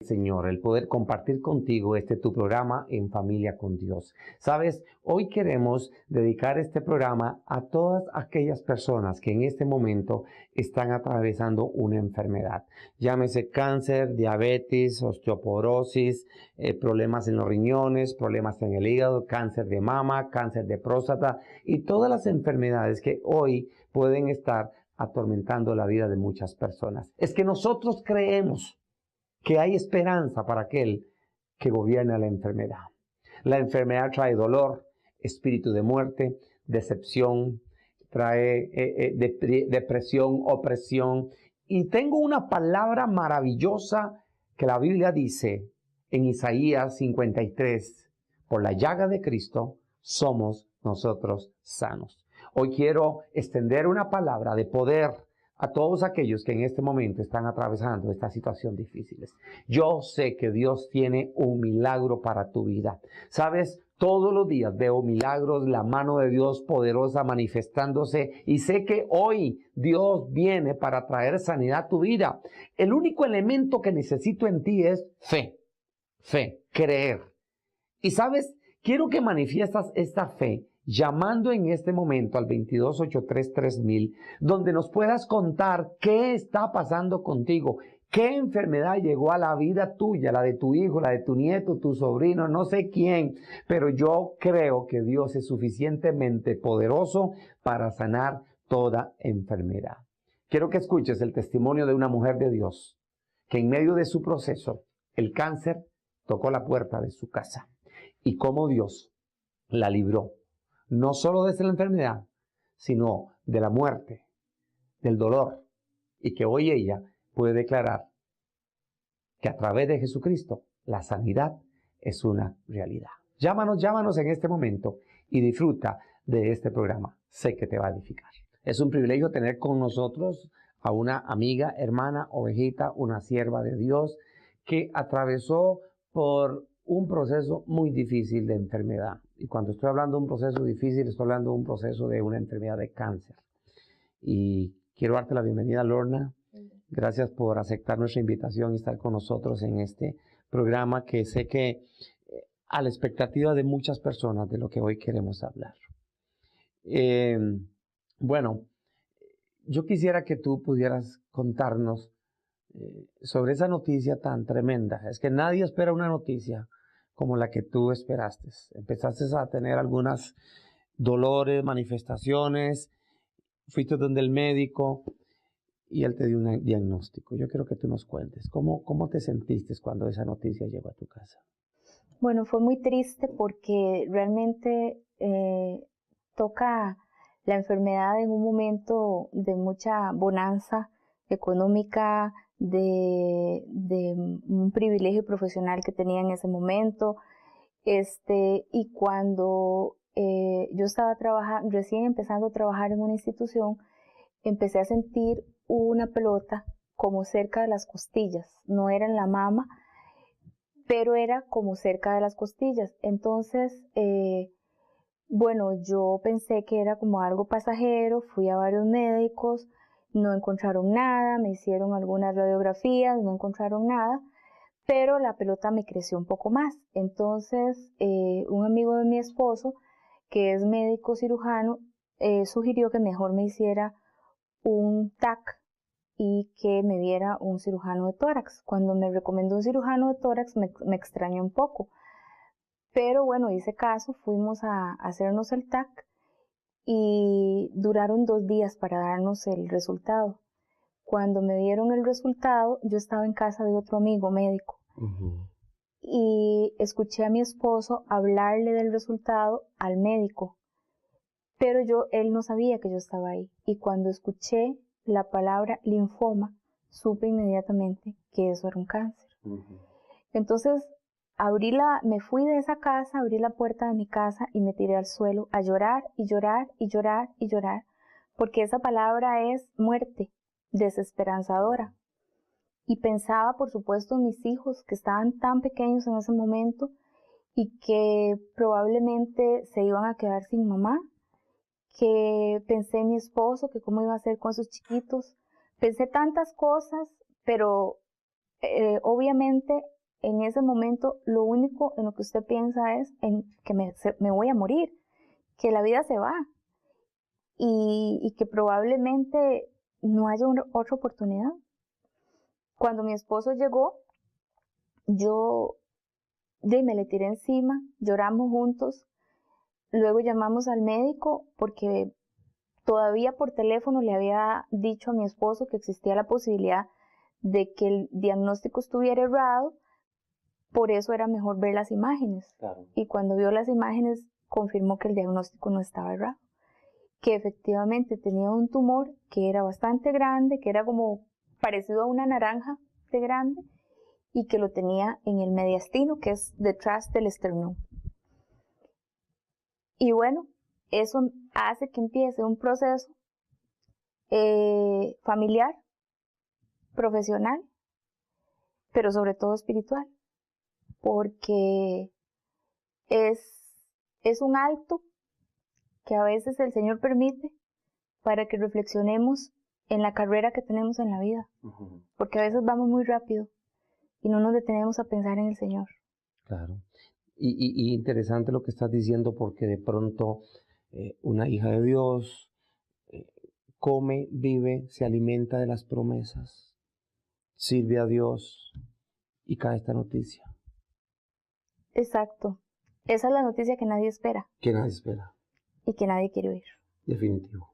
Señor, el poder compartir contigo tu programa En Familia con Dios. Sabes, hoy queremos dedicar este programa a todas aquellas personas que en este momento están atravesando una enfermedad. Llámese cáncer, diabetes, osteoporosis, problemas en los riñones, problemas en el hígado, cáncer de mama, cáncer de próstata y todas las enfermedades que hoy pueden estar atormentando la vida de muchas personas. Es que nosotros creemos que hay esperanza para aquel que gobierna la enfermedad. La enfermedad trae dolor, espíritu de muerte, decepción, trae depresión, opresión. Y tengo una palabra maravillosa que la Biblia dice en Isaías 53, por la llaga de Cristo somos nosotros sanos. Hoy quiero extender una palabra de poder a todos aquellos que en este momento están atravesando esta situación difíciles. Yo sé que Dios tiene un milagro para tu vida. ¿Sabes? Todos los días veo milagros, la mano de Dios poderosa manifestándose y sé que hoy Dios viene para traer sanidad a tu vida. El único elemento que necesito en ti es fe, creer. Y ¿sabes? Quiero que manifiestas esta fe llamando en este momento al 2283-3000, donde nos puedas contar qué está pasando contigo, qué enfermedad llegó a la vida tuya, la de tu hijo, la de tu nieto, tu sobrino, no sé quién, pero yo creo que Dios es suficientemente poderoso para sanar toda enfermedad. Quiero que escuches el testimonio de una mujer de Dios, que en medio de su proceso, el cáncer tocó la puerta de su casa y cómo Dios la libró. No solo de la enfermedad, sino de la muerte, del dolor, y que hoy ella puede declarar que a través de Jesucristo la sanidad es una realidad. Llámanos en este momento y disfruta de este programa. Sé que te va a edificar. Es un privilegio tener con nosotros a una amiga, hermana, ovejita, una sierva de Dios que atravesó por un proceso muy difícil de enfermedad. Y cuando estoy hablando de un proceso difícil, estoy hablando de un proceso de una enfermedad de cáncer. Y quiero darte la bienvenida, Lorna. Gracias por aceptar nuestra invitación y estar con nosotros en este programa que sé que a la expectativa de muchas personas de lo que hoy queremos hablar. Bueno, yo quisiera que tú pudieras contarnos sobre esa noticia tan tremenda. Es que nadie espera una noticia como la que tú esperaste. Empezaste a tener algunos dolores, manifestaciones, fuiste donde el médico y él te dio un diagnóstico. Yo quiero que tú nos cuentes, ¿cómo te sentiste cuando esa noticia llegó a tu casa? Bueno, fue muy triste porque realmente toca la enfermedad en un momento de mucha bonanza económica, de un privilegio profesional que tenía en ese momento. Y cuando yo estaba recién empezando a trabajar en una institución, empecé a sentir una pelota como cerca de las costillas, no era en la mama, pero era como cerca de las costillas. Entonces, bueno, yo pensé que era como algo pasajero, fui a varios médicos, no encontraron nada, me hicieron algunas radiografías, no encontraron nada, pero la pelota me creció un poco más. Entonces, un amigo de mi esposo, que es médico cirujano, sugirió que mejor me hiciera un TAC y que me viera un cirujano de tórax. Cuando me recomendó un cirujano de tórax me extrañó un poco, pero bueno, hice caso, fuimos a hacernos el TAC y duraron 2 días para darnos el resultado. Cuando me dieron el resultado, yo estaba en casa de otro amigo médico y escuché a mi esposo hablarle del resultado al médico, pero él no sabía que yo estaba ahí, y cuando escuché la palabra linfoma, supe inmediatamente que eso era un cáncer. Entonces, me fui de esa casa, abrí la puerta de mi casa y me tiré al suelo a llorar y llorar y llorar y llorar, porque esa palabra es muerte, desesperanzadora. Y pensaba, por supuesto, en mis hijos, que estaban tan pequeños en ese momento y que probablemente se iban a quedar sin mamá, que pensé en mi esposo, que cómo iba a ser con sus chiquitos. Pensé tantas cosas, pero obviamente en ese momento lo único en lo que usted piensa es en que me voy a morir, que la vida se va y que probablemente no haya otra oportunidad. Cuando mi esposo llegó, yo me le tiré encima, lloramos juntos, luego llamamos al médico porque todavía por teléfono le había dicho a mi esposo que existía la posibilidad de que el diagnóstico estuviera errado, por eso era mejor ver las imágenes. Claro. Y cuando vio las imágenes confirmó que el diagnóstico no estaba errado, que efectivamente tenía un tumor que era bastante grande, que era como parecido a una naranja de grande, y que lo tenía en el mediastino, que es detrás del esternón. Y bueno, eso hace que empiece un proceso familiar, profesional, pero sobre todo espiritual, porque es un alto que a veces el Señor permite para que reflexionemos en la carrera que tenemos en la vida, porque a veces vamos muy rápido y no nos detenemos a pensar en el Señor. Claro. Y interesante lo que estás diciendo, porque de pronto una hija de Dios come, vive, se alimenta de las promesas, sirve a Dios y cae esta noticia. Exacto. Esa es la noticia que nadie espera. Que nadie espera. Y que nadie quiere oír. Definitivo.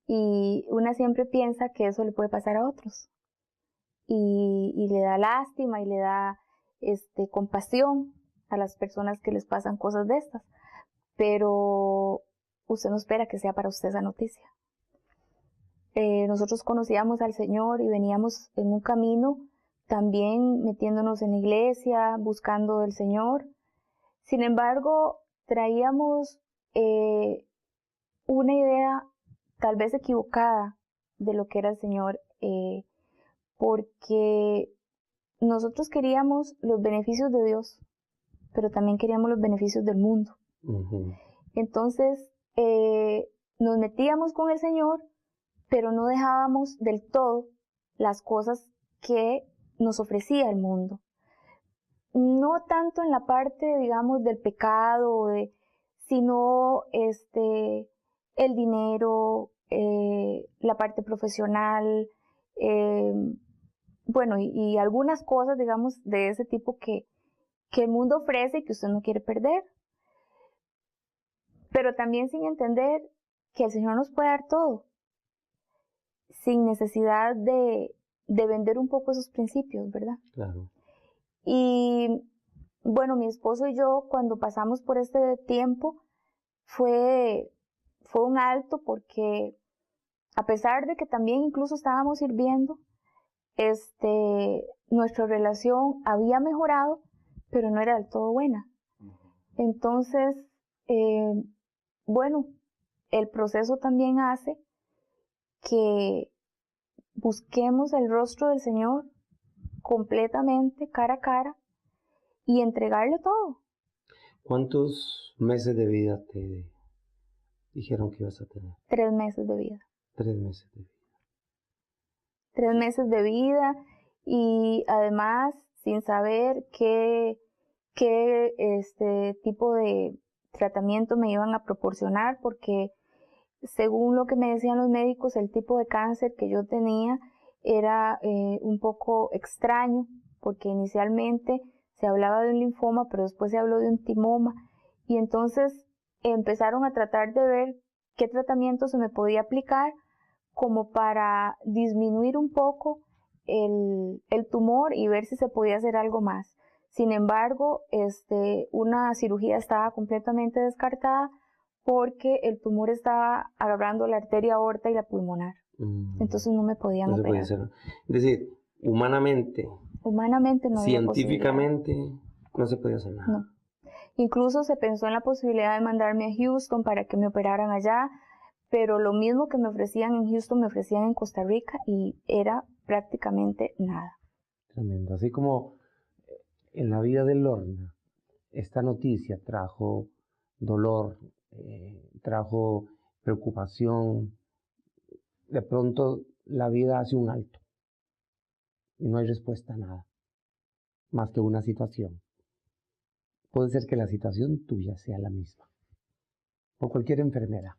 Y una siempre piensa que eso le puede pasar a otros. Y le da lástima y le da compasión a las personas que les pasan cosas de estas. Pero usted no espera que sea para usted esa noticia. Nosotros conocíamos al Señor y veníamos en un camino también metiéndonos en la iglesia, buscando el Señor. Sin embargo, traíamos una idea tal vez equivocada de lo que era el Señor, porque nosotros queríamos los beneficios de Dios, pero también queríamos los beneficios del mundo. Entonces, nos metíamos con el Señor, pero no dejábamos del todo las cosas que nos ofrecía el mundo. No tanto en la parte, digamos, del pecado, sino el dinero, la parte profesional, bueno, y algunas cosas, digamos, de ese tipo que el mundo ofrece y que usted no quiere perder. Pero también sin entender que el Señor nos puede dar todo, sin necesidad de vender un poco esos principios, ¿verdad? Claro. Y bueno, mi esposo y yo, cuando pasamos por este tiempo, fue un alto, porque a pesar de que también incluso estábamos sirviendo, nuestra relación había mejorado, pero no era del todo buena. Entonces, bueno, el proceso también hace que busquemos el rostro del Señor completamente, cara a cara, y entregarle todo. ¿Cuántos meses de vida te dijeron que ibas a tener? 3 meses de vida. 3 meses de vida. 3 meses de vida, y además sin saber qué tipo de tratamiento me iban a proporcionar, porque según lo que me decían los médicos, el tipo de cáncer que yo tenía era un poco extraño, porque inicialmente se hablaba de un linfoma, pero después se habló de un timoma, y entonces empezaron a tratar de ver qué tratamiento se me podía aplicar como para disminuir un poco el tumor y ver si se podía hacer algo más. Sin embargo, una cirugía estaba completamente descartada, porque el tumor estaba agarrando la arteria aorta y la pulmonar. Entonces no me podían No se operar. podía hacer. Es decir, humanamente no había científicamente no se podía hacer nada. No. Incluso se pensó en la posibilidad de mandarme a Houston para que me operaran allá, pero lo mismo que me ofrecían en Houston me ofrecían en Costa Rica, y era prácticamente nada. Tremendo. Así como en la vida de Lorna, esta noticia trajo dolor, trajo preocupación. De pronto la vida hace un alto y no hay respuesta a nada. más que una situación. Puede ser que la situación tuya sea la misma, por cualquier enfermedad.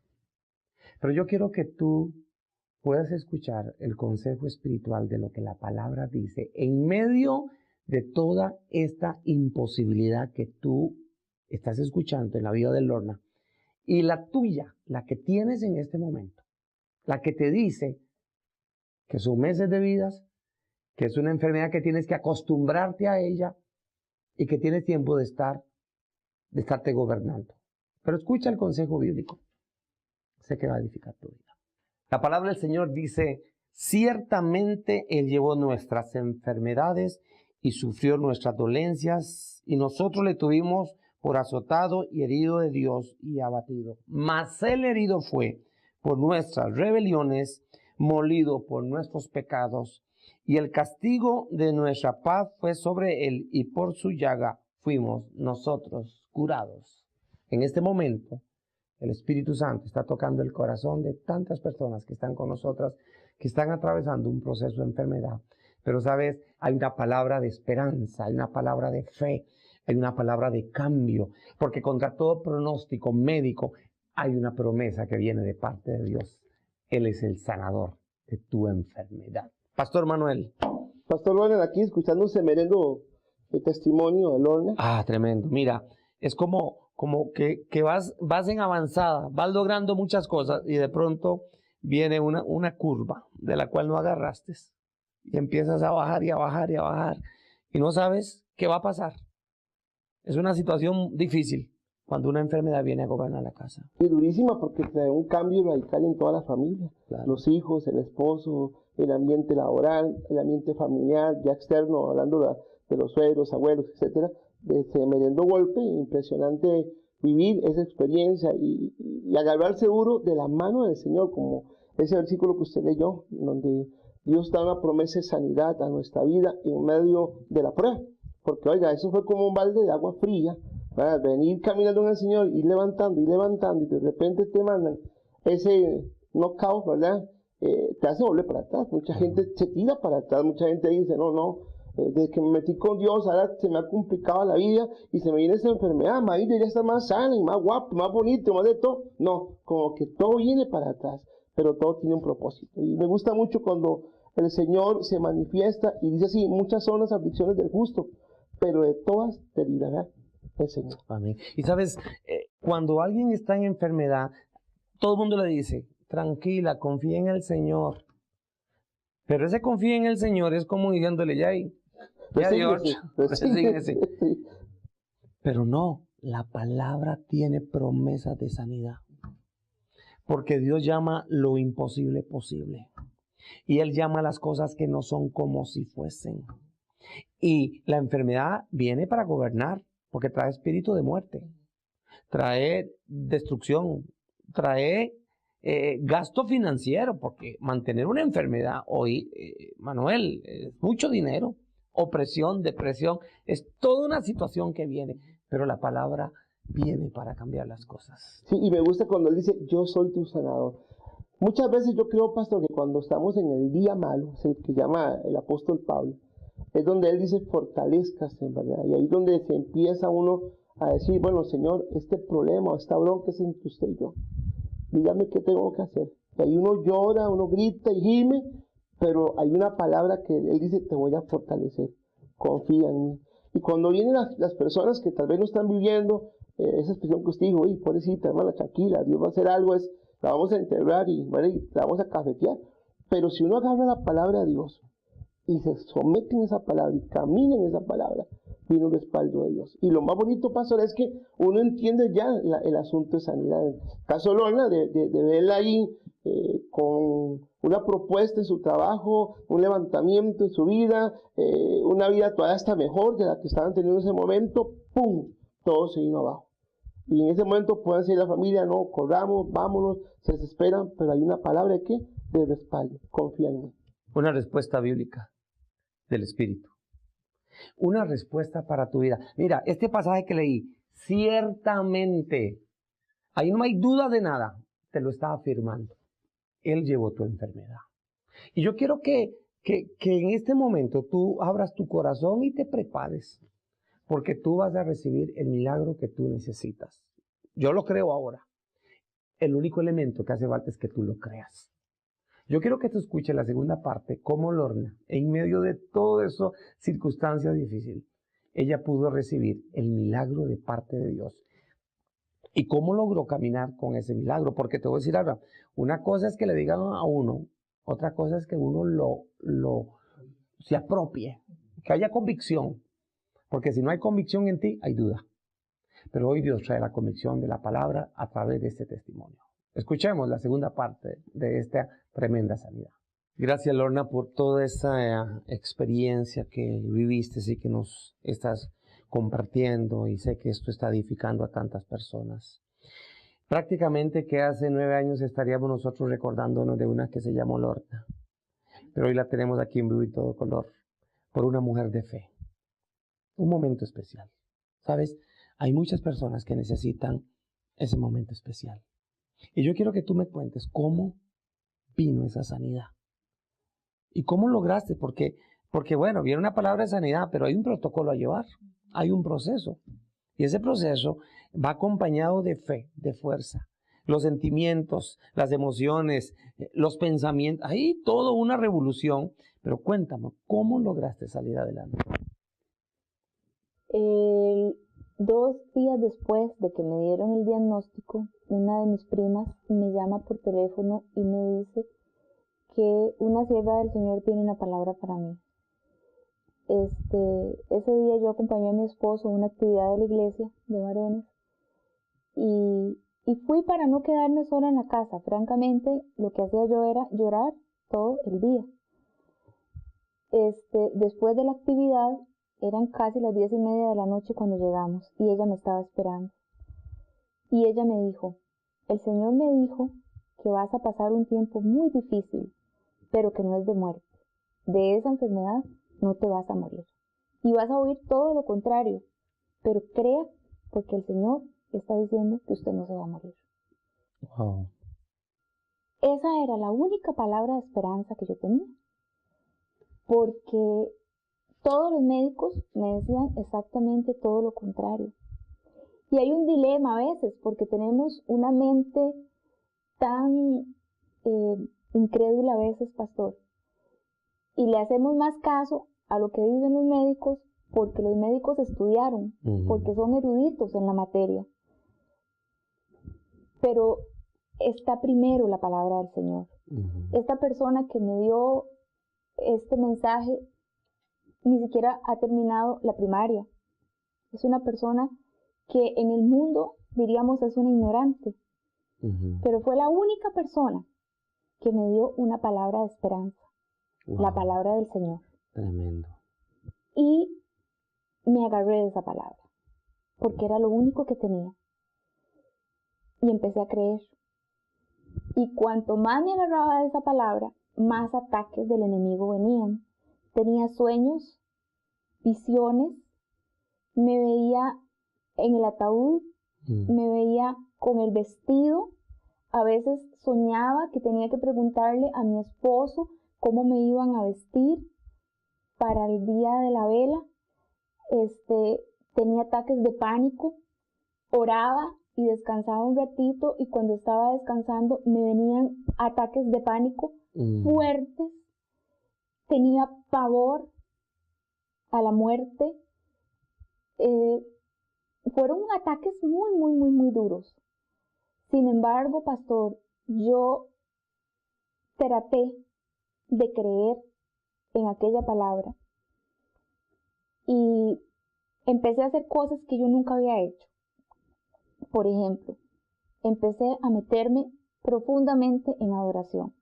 Pero yo quiero que tú puedas escuchar el consejo espiritual de lo que la palabra dice en medio de toda esta imposibilidad que tú estás escuchando en la vida de Lorna y la tuya, la que tienes en este momento, la que te dice que son meses de vidas, que es una enfermedad que tienes que acostumbrarte a ella y que tienes tiempo de estarte gobernando. Pero escucha el consejo bíblico. Sé que va a edificar tu vida. La palabra del Señor dice, ciertamente Él llevó nuestras enfermedades y sufrió nuestras dolencias, y nosotros le tuvimos por azotado y herido de Dios y abatido. Mas Él herido fue por nuestras rebeliones, molido por nuestros pecados, y el castigo de nuestra paz fue sobre Él, y por su llaga fuimos nosotros curados. En este momento, el Espíritu Santo está tocando el corazón de tantas personas que están con nosotras, que están atravesando un proceso de enfermedad. Pero, ¿sabes? Hay una palabra de esperanza, hay una palabra de fe, hay una palabra de cambio, porque contra todo pronóstico médico hay una promesa que viene de parte de Dios. Él es el sanador de tu enfermedad. Pastor Manuel. Pastor Lorna, aquí escuchando un semerendo de testimonio de Lorna. Tremendo. Mira, es como que vas en avanzada, vas logrando muchas cosas y de pronto viene una curva de la cual no agarraste y empiezas a bajar y a bajar y a bajar y no sabes qué va a pasar. Es una situación difícil cuando una enfermedad viene a gobernar la casa. Y durísima porque trae un cambio radical en toda la familia. Claro. Los hijos, el esposo, el ambiente laboral, el ambiente familiar, ya externo, hablando de los suegros, abuelos, etcétera. De tremendo golpe, impresionante vivir esa experiencia y agarrar seguro de la mano del Señor, como ese versículo que usted leyó, donde Dios da una promesa de sanidad a nuestra vida en medio de la prueba. Porque, oiga, eso fue como un balde de agua fría, ¿verdad? Venir caminando con el Señor, ir levantando, y de repente te mandan ese knockout, ¿verdad? Te hace volver para atrás. Mucha gente se tira para atrás, mucha gente dice, no, desde que me metí con Dios, ahora se me ha complicado la vida y se me viene esa enfermedad, más debería estar más sana y más guapo, más bonito, más de todo. No, como que todo viene para atrás, pero todo tiene un propósito. Y me gusta mucho cuando el Señor se manifiesta y dice así, muchas son las aflicciones del justo, pero de todas te librará el Señor. Amén. Y sabes, cuando alguien está en enfermedad, todo el mundo le dice, tranquila, confía en el Señor. Pero ese confía en el Señor es como diciéndole, ya Dios, resígnese. Pero no, la palabra tiene promesas de sanidad. Porque Dios llama lo imposible posible. Y Él llama las cosas que no son como si fuesen. Y la enfermedad viene para gobernar, porque trae espíritu de muerte, trae destrucción, trae gasto financiero, porque mantener una enfermedad hoy, Manuel, es mucho dinero, opresión, depresión, es toda una situación que viene, pero la palabra viene para cambiar las cosas. Sí, y me gusta cuando Él dice, yo soy tu sanador. Muchas veces yo creo, pastor, que cuando estamos en el día malo, es el que llama el apóstol Pablo, es donde Él dice, fortalezcase, ¿verdad? Y ahí es donde se empieza uno a decir, bueno, Señor, este problema o esta bronca es entre usted y yo. Dígame qué tengo que hacer. Y ahí uno llora, uno grita y gime, pero hay una palabra que Él dice, te voy a fortalecer, confía en mí. Y cuando vienen las personas que tal vez no están viviendo esa expresión que usted dijo, uy, pobrecita, hermana, tranquila, Dios va a hacer algo, la vamos a enterrar y bueno, la vamos a cafetear. Pero si uno agarra la palabra de Dios y se somete en esa palabra y camina en esa palabra, viene un respaldo de Dios. Y lo más bonito, pastor, es que uno entiende ya el asunto de sanidad. En el caso de Lorna, de verla ahí con una propuesta en su trabajo, un levantamiento en su vida, una vida todavía hasta mejor de la que estaban teniendo en ese momento, ¡pum!, todo se vino abajo. Y en ese momento pueden decir la familia, no, corramos, vámonos, se desesperan, pero hay una palabra de respaldo, confía en mí. Una respuesta bíblica del Espíritu. Una respuesta para tu vida. Mira, este pasaje que leí, ciertamente, ahí no hay duda de nada, te lo está afirmando. Él llevó tu enfermedad. Y yo quiero que que en este momento tú abras tu corazón y te prepares, porque tú vas a recibir el milagro que tú necesitas. Yo lo creo ahora. El único elemento que hace falta es que tú lo creas. Yo quiero que tú escuches la segunda parte, cómo Lorna, en medio de toda esa circunstancia difícil, ella pudo recibir el milagro de parte de Dios. ¿Y cómo logró caminar con ese milagro? Porque te voy a decir ahora, una cosa es que le digan a uno, otra cosa es que uno se apropie, que haya convicción. Porque si no hay convicción en ti, hay duda. Pero hoy Dios trae la convicción de la palabra a través de este testimonio. Escuchemos la segunda parte de esta tremenda sanidad. Gracias, Lorna, por toda esa experiencia que viviste y que nos estás compartiendo, y sé que esto está edificando a tantas personas. Prácticamente que hace 9 años estaríamos nosotros recordándonos de una que se llamó Lorna, pero hoy la tenemos aquí en vivo y todo color, por una mujer de fe. Un momento especial. ¿Sabes? Hay muchas personas que necesitan ese momento especial. Y yo quiero que tú me cuentes cómo vino esa sanidad. ¿Y cómo lograste? Porque bueno, viene una palabra de sanidad, pero hay un protocolo a llevar. Hay un proceso. Y ese proceso va acompañado de fe, de fuerza. Los sentimientos, las emociones, los pensamientos. Hay toda una revolución. Pero cuéntame, ¿cómo lograste salir adelante? 2 días después de que me dieron el diagnóstico, una de mis primas me llama por teléfono y me dice que una sierva del Señor tiene una palabra para mí. Ese día yo acompañé a mi esposo a una actividad de la iglesia de varones y fui para no quedarme sola en la casa. Francamente, lo que hacía yo era llorar todo el día. Después de la actividad, eran casi las 10:30 de la noche cuando llegamos y ella me estaba esperando. Y ella me dijo, el Señor me dijo que vas a pasar un tiempo muy difícil, pero que no es de muerte. De esa enfermedad no te vas a morir. Y vas a oír todo lo contrario, pero crea porque el Señor está diciendo que usted no se va a morir. Wow. Esa era la única palabra de esperanza que yo tenía. Porque todos los médicos me decían exactamente todo lo contrario. Y hay un dilema a veces, porque tenemos una mente tan incrédula a veces, pastor. Y le hacemos más caso a lo que dicen los médicos, porque los médicos estudiaron, porque son eruditos en la materia. Pero está primero la palabra del Señor. Esta persona que me dio este mensaje ni siquiera ha terminado la primaria. Es una persona que en el mundo diríamos es una ignorante, pero fue la única persona que me dio una palabra de esperanza, la palabra del Señor. Tremendo. Y me agarré de esa palabra, porque era lo único que tenía. Y empecé a creer. Y cuanto más me agarraba de esa palabra, más ataques del enemigo venían. Tenía sueños, visiones, me veía en el ataúd, me veía con el vestido, a veces soñaba que tenía que preguntarle a mi esposo cómo me iban a vestir para el día de la vela. Tenía ataques de pánico, oraba y descansaba un ratito, y cuando estaba descansando me venían ataques de pánico fuertes, tenía pavor a la muerte. Fueron ataques muy duros. Sin embargo, pastor, yo traté de creer en aquella palabra y empecé a hacer cosas que yo nunca había hecho. Por ejemplo, empecé a meterme profundamente en adoración.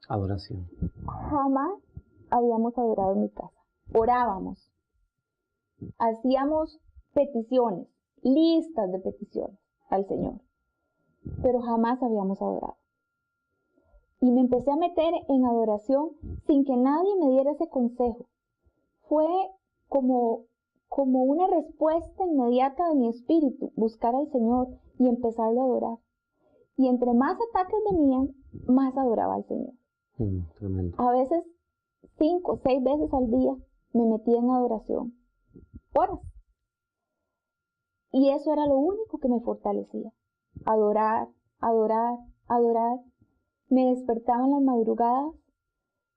Adoración. Jamás habíamos adorado en mi casa. Orábamos, hacíamos peticiones, listas de peticiones al Señor, pero jamás habíamos adorado. Y me empecé a meter en adoración sin que nadie me diera ese consejo. Fue como una respuesta inmediata de mi espíritu, buscar al Señor y empezarlo a adorar. Y entre más ataques venían, más adoraba al Señor. Tremendo. A veces 5 o 6 veces al día me metía en adoración, horas. Y eso era lo único que me fortalecía. Adorar, adorar, adorar. Me despertaba en las madrugadas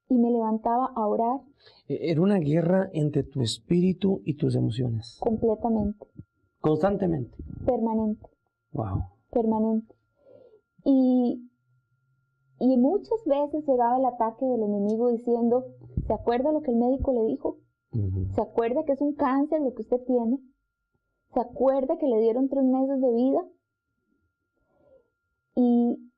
y me levantaba a orar. Era una guerra entre tu espíritu y tus emociones. Completamente. Constantemente. Permanente. Wow. Permanente. Y muchas veces llegaba el ataque del enemigo diciendo, ¿se acuerda lo que el médico le dijo? ¿Se acuerda que es un cáncer lo que usted tiene? ¿Se acuerda que le dieron 3 meses de vida? Y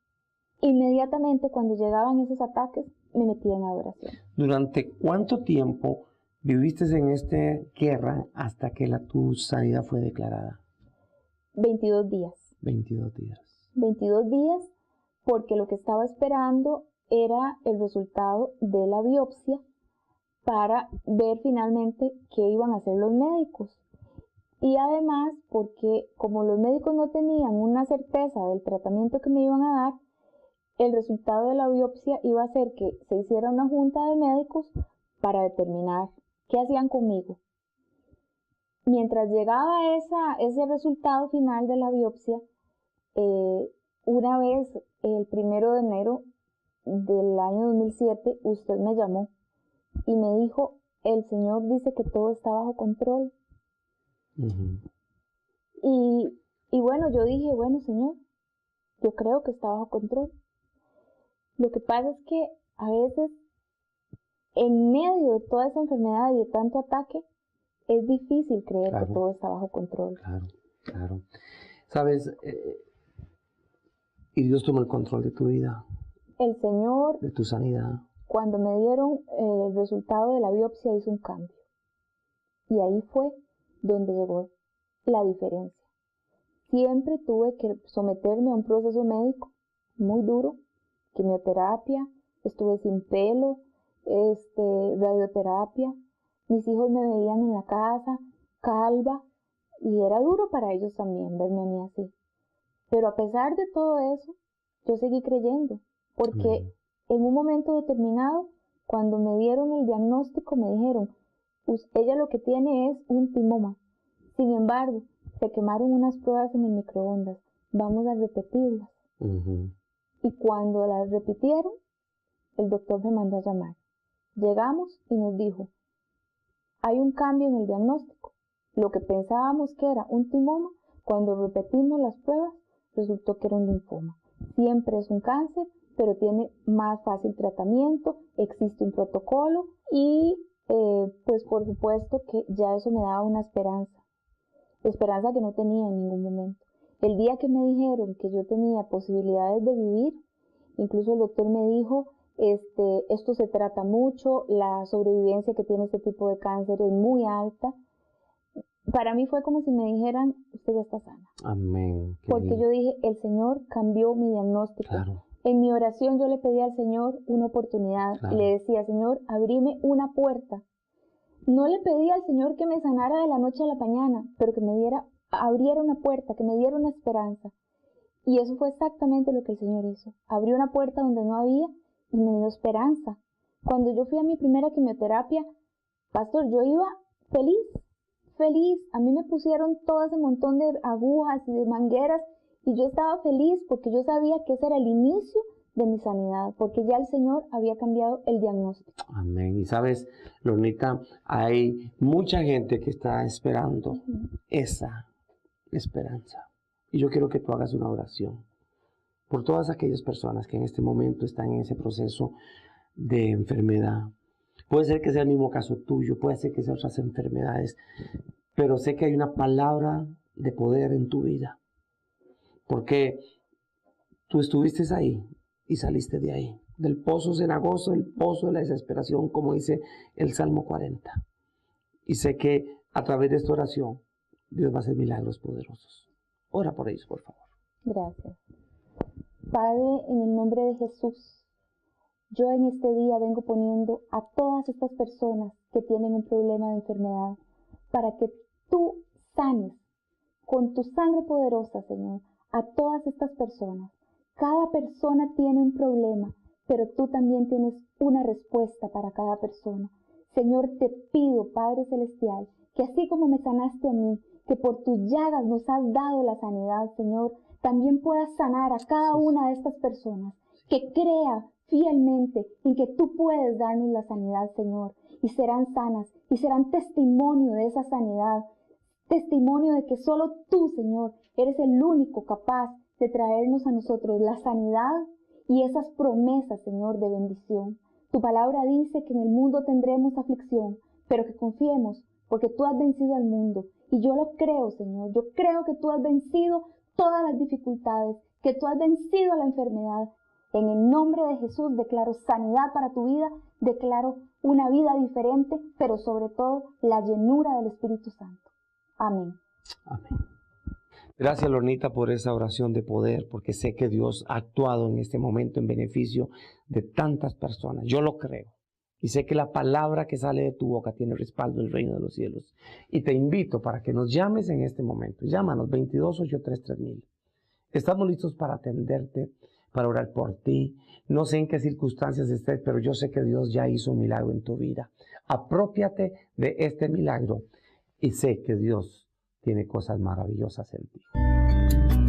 inmediatamente cuando llegaban esos ataques, me metía en adoración. ¿Durante cuánto tiempo viviste en esta guerra hasta que tu sanidad fue declarada? 22 días. 22 días. 22 días porque lo que estaba esperando era el resultado de la biopsia para ver finalmente qué iban a hacer los médicos. Y además porque como los médicos no tenían una certeza del tratamiento que me iban a dar, el resultado de la biopsia iba a ser que se hiciera una junta de médicos para determinar qué hacían conmigo. Mientras llegaba ese resultado final de la biopsia, una vez, el 1 de enero del año 2007, usted me llamó y me dijo, el Señor dice que todo está bajo control. Y bueno, yo dije, bueno, Señor, yo creo que está bajo control. Lo que pasa es que a veces, en medio de toda esa enfermedad y de tanto ataque, es difícil creer que todo está bajo control. Claro, claro. Sabes, y Dios toma el control de tu vida. El Señor, de tu sanidad. Cuando me dieron el resultado de la biopsia, hizo un cambio. Y ahí fue donde llegó la diferencia. Siempre tuve que someterme a un proceso médico muy duro, quimioterapia, estuve sin pelo, radioterapia. Mis hijos me veían en la casa, calva, y era duro para ellos también verme a mí así. Pero a pesar de todo eso, yo seguí creyendo, porque en un momento determinado, cuando me dieron el diagnóstico, me dijeron, ella lo que tiene es un timoma. Sin embargo, se quemaron unas pruebas en el microondas, vamos a repetirlas. Y cuando las repitieron, el doctor me mandó a llamar. Llegamos y nos dijo, hay un cambio en el diagnóstico. Lo que pensábamos que era un timoma, cuando repetimos las pruebas, resultó que era un linfoma. Siempre es un cáncer, pero tiene más fácil tratamiento, existe un protocolo y pues por supuesto que ya eso me daba una esperanza que no tenía en ningún momento. El día que me dijeron que yo tenía posibilidades de vivir, incluso el doctor me dijo, esto se trata mucho, la sobrevivencia que tiene este tipo de cáncer es muy alta. Para mí fue como si me dijeran, usted ya está sana. Amén. Porque yo dije, el Señor cambió mi diagnóstico. Claro. En mi oración yo le pedí al Señor una oportunidad. Claro. Y le decía, Señor, abrime una puerta. No le pedí al Señor que me sanara de la noche a la mañana, pero que me abriera una puerta, que me diera una esperanza. Y eso fue exactamente lo que el Señor hizo. Abrió una puerta donde no había y me dio esperanza. Cuando yo fui a mi primera quimioterapia, pastor, yo iba feliz. A mí me pusieron todo ese montón de agujas y de mangueras y yo estaba feliz porque yo sabía que ese era el inicio de mi sanidad, porque ya el Señor había cambiado el diagnóstico. Amén. Y sabes, Lornita, hay mucha gente que está esperando esa esperanza. Y yo quiero que tú hagas una oración por todas aquellas personas que en este momento están en ese proceso de enfermedad. Puede ser que sea el mismo caso tuyo, puede ser que sean otras enfermedades, pero sé que hay una palabra de poder en tu vida, porque tú estuviste ahí y saliste de ahí, del pozo cenagoso, el pozo de la desesperación, como dice el Salmo 40. Y sé que a través de esta oración, Dios va a hacer milagros poderosos. Ora por ellos, por favor. Gracias. Padre, en el nombre de Jesús, yo en este día vengo poniendo a todas estas personas que tienen un problema de enfermedad para que tú sanes con tu sangre poderosa, Señor, a todas estas personas. Cada persona tiene un problema, pero tú también tienes una respuesta para cada persona. Señor, te pido, Padre Celestial, que así como me sanaste a mí, que por tus llagas nos has dado la sanidad, Señor, también puedas sanar a cada una de estas personas, que crea fielmente en que tú puedes darnos la sanidad, Señor, y serán sanas, y serán testimonio de esa sanidad, testimonio de que solo tú, Señor, eres el único capaz de traernos a nosotros la sanidad y esas promesas, Señor, de bendición. Tu palabra dice que en el mundo tendremos aflicción, pero que confiemos, porque tú has vencido al mundo. Y yo lo creo, Señor. Yo creo que tú has vencido todas las dificultades, que tú has vencido la enfermedad. En el nombre de Jesús declaro sanidad para tu vida, declaro una vida diferente, pero sobre todo la llenura del Espíritu Santo. Amén. Amén. Gracias, Lornita, por esa oración de poder, porque sé que Dios ha actuado en este momento en beneficio de tantas personas. Yo lo creo. Y sé que la palabra que sale de tu boca tiene respaldo en el reino de los cielos. Y te invito para que nos llames en este momento. Llámanos 22-83-3000. Estamos listos para atenderte, para orar por ti. No sé en qué circunstancias estés, pero yo sé que Dios ya hizo un milagro en tu vida. Aprópiate de este milagro y sé que Dios tiene cosas maravillosas en ti.